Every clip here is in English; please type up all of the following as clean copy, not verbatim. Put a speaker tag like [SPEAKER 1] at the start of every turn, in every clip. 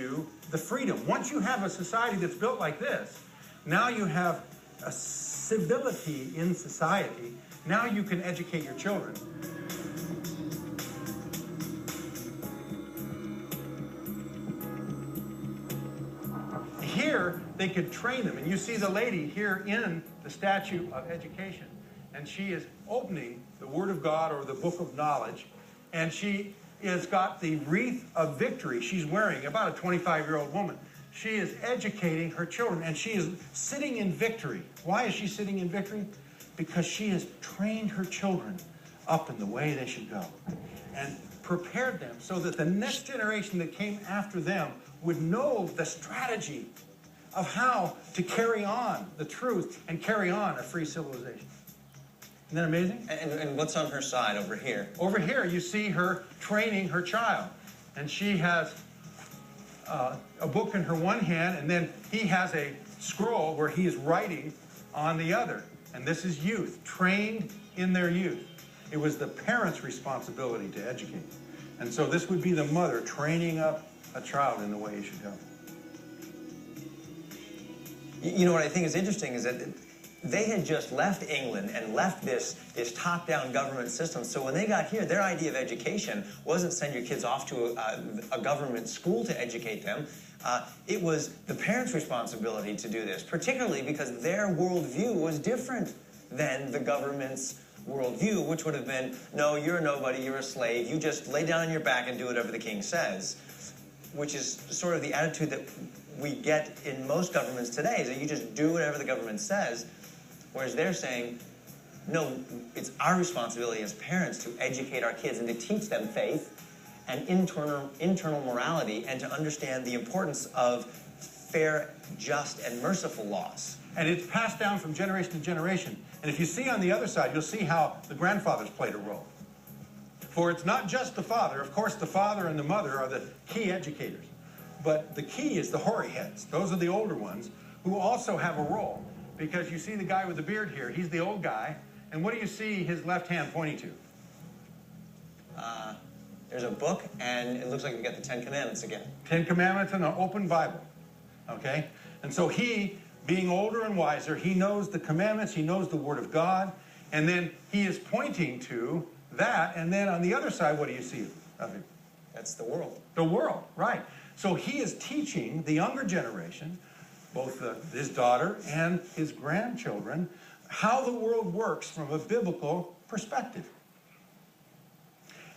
[SPEAKER 1] you the freedom. Once you have a society that's built like this, now you have a civility in society. Now you can educate your children. Here, they could train them. And you see the lady here in the statue of education. And she is opening the Word of God or the Book of Knowledge. And she has got the wreath of victory she's wearing, about a 25-year-old woman. She is educating her children, and she is sitting in victory. Why is she sitting in victory? Because she has trained her children up in the way they should go and prepared them so that the next generation that came after them would know the strategy of how to carry on the truth and carry on a free civilization. Isn't that amazing?
[SPEAKER 2] And what's on her side over here?
[SPEAKER 1] Over here, you see her training her child. And she has a book in her one hand, and then he has a scroll where he is writing on the other. And this is youth, trained in their youth. It was the parents' responsibility to educate. And so this would be the mother training up a child in the way he should go.
[SPEAKER 2] You know what I think is interesting is that they had just left England and left this top-down government system. So when they got here, their idea of education wasn't send your kids off to a government school to educate them. It was the parents' responsibility to do this, particularly because their worldview was different than the government's worldview, which would have been, no, you're a nobody, you're a slave, you just lay down on your back and do whatever the king says, which is sort of the attitude that we get in most governments today, is that you just do whatever the government says. Whereas they're saying, no, it's our responsibility as parents to educate our kids and to teach them faith and internal morality and to understand the importance of fair, just, and merciful laws.
[SPEAKER 1] And it's passed down from generation to generation. And if you see on the other side, you'll see how the grandfathers played a role. For it's not just the father. Of course, the father and the mother are the key educators. But the key is the hoary heads. Those are the older ones who also have a role. Because you see the guy with the beard here, he's the old guy. And what do you see his left hand pointing to?
[SPEAKER 2] There's a book, and it looks like we got the Ten Commandments again.
[SPEAKER 1] 10 Commandments and an open Bible. Okay? And so he, being older and wiser, he knows the commandments, he knows the Word of God, and then he is pointing to that. And then on the other side, what do you see of him?
[SPEAKER 2] That's the world.
[SPEAKER 1] The world, right. So he is teaching the younger generation, both his daughter and his grandchildren, how the world works from a biblical perspective.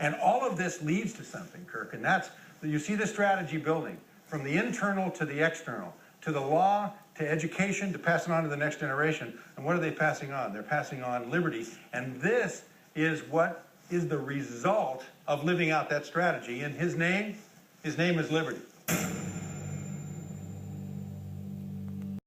[SPEAKER 1] And all of this leads to something, Kirk, and that's, you see the strategy building from the internal to the external, to the law, to education, to pass it on to the next generation. And what are they passing on? They're passing on liberty. And this is what is the result of living out that strategy. And his name is liberty.